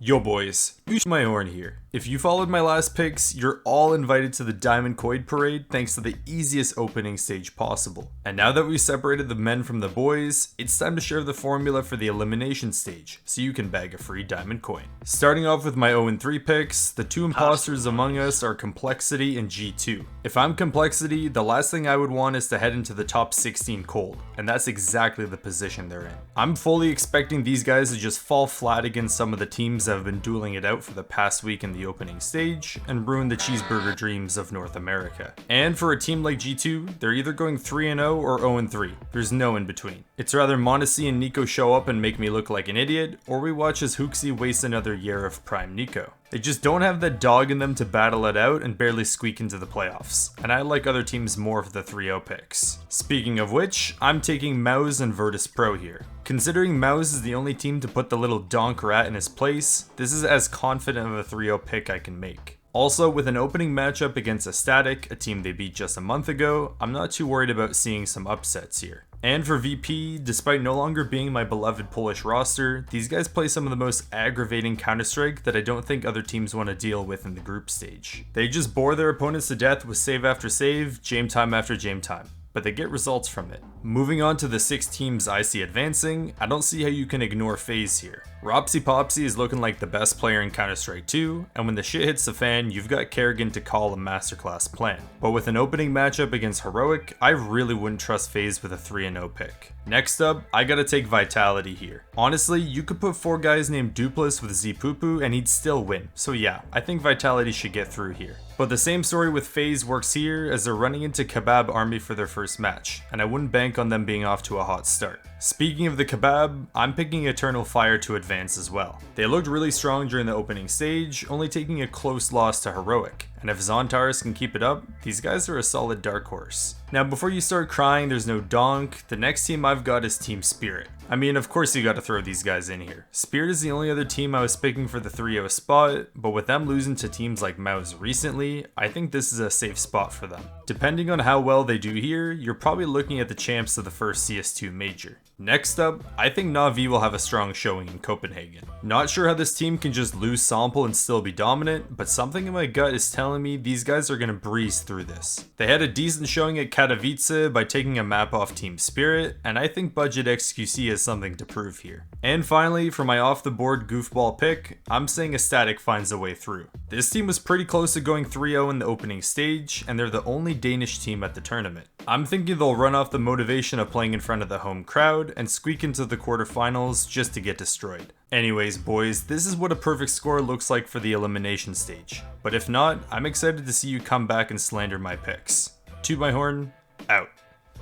Yo boys, my horn here. If you followed my last picks, you're all invited to the Diamond Coin Parade thanks to the easiest opening stage possible. And now that we've separated the men from the boys, it's time to share the formula for the elimination stage, so you can bag a free diamond coin. Starting off with my 0-3 picks, the two imposters among us are Complexity and G2. If I'm Complexity, the last thing I would want is to head into the top 16 cold, and that's exactly the position they're in. I'm fully expecting these guys to just fall flat against some of the teams that have been dueling it out for the past week in the opening stage and ruin the cheeseburger dreams of North America. And for a team like G2, they're either going 3-0 or 0-3. There's no in between. It's rather Mondesi and Nico show up and make me look like an idiot, or we watch as Hooksy waste another year of prime Nico. They just don't have that dog in them to battle it out and barely squeak into the playoffs, and I like other teams more for the 3-0 picks. Speaking of which, I'm taking Mouse and Virtus Pro here. Considering Mouse is the only team to put the little donk rat in his place, this is as confident of a 3-0 pick I can make. Also, with an opening matchup against Astatic, a team they beat just a month ago, I'm not too worried about seeing some upsets here. And for VP, despite no longer being my beloved Polish roster, these guys play some of the most aggravating Counter-Strike that I don't think other teams want to deal with in the group stage. They just bore their opponents to death with save after save, game time after game time, but they get results from it. Moving on to the 6 teams I see advancing, I don't see how you can ignore FaZe here. Ropsy Popsy is looking like the best player in Counter-Strike 2, and when the shit hits the fan, you've got Kerrigan to call a masterclass plan. But with an opening matchup against Heroic, I really wouldn't trust FaZe with a 3-0 pick. Next up, I gotta take Vitality here. Honestly, you could put 4 guys named Duplis with Zpupu and he'd still win, so yeah, I think Vitality should get through here. But the same story with FaZe works here, as they're running into Kebab Army for their first match, and I wouldn't bank on them being off to a hot start. Speaking of the Kebab, I'm picking Eternal Fire to advance as well. They looked really strong during the opening stage, only taking a close loss to Heroic, and if Zontaris can keep it up, these guys are a solid dark horse. Now before you start crying there's no donk, the next team I've got is Team Spirit. I mean, of course you gotta throw these guys in here. Spirit is the only other team I was picking for the 3-0 spot, but with them losing to teams like Mouse recently, I think this is a safe spot for them. Depending on how well they do here, you're probably looking at the champs of the first CS2 major. Next up, I think Na'Vi will have a strong showing in Copenhagen. Not sure how this team can just lose Sample and still be dominant, but something in my gut is telling me these guys are gonna breeze through this. They had a decent showing at Katowice by taking a map off Team Spirit, and I think Budget XQC has something to prove here. And finally, for my off the board goofball pick, I'm saying Astatic finds a way through. This team was pretty close to going 3-0 in the opening stage, and they're the only Danish team at the tournament. I'm thinking they'll run off the motivation of playing in front of the home crowd and squeak into the quarterfinals just to get destroyed. Anyways boys, this is what a perfect score looks like for the elimination stage. But if not, I'm excited to see you come back and slander my picks. Toot my horn,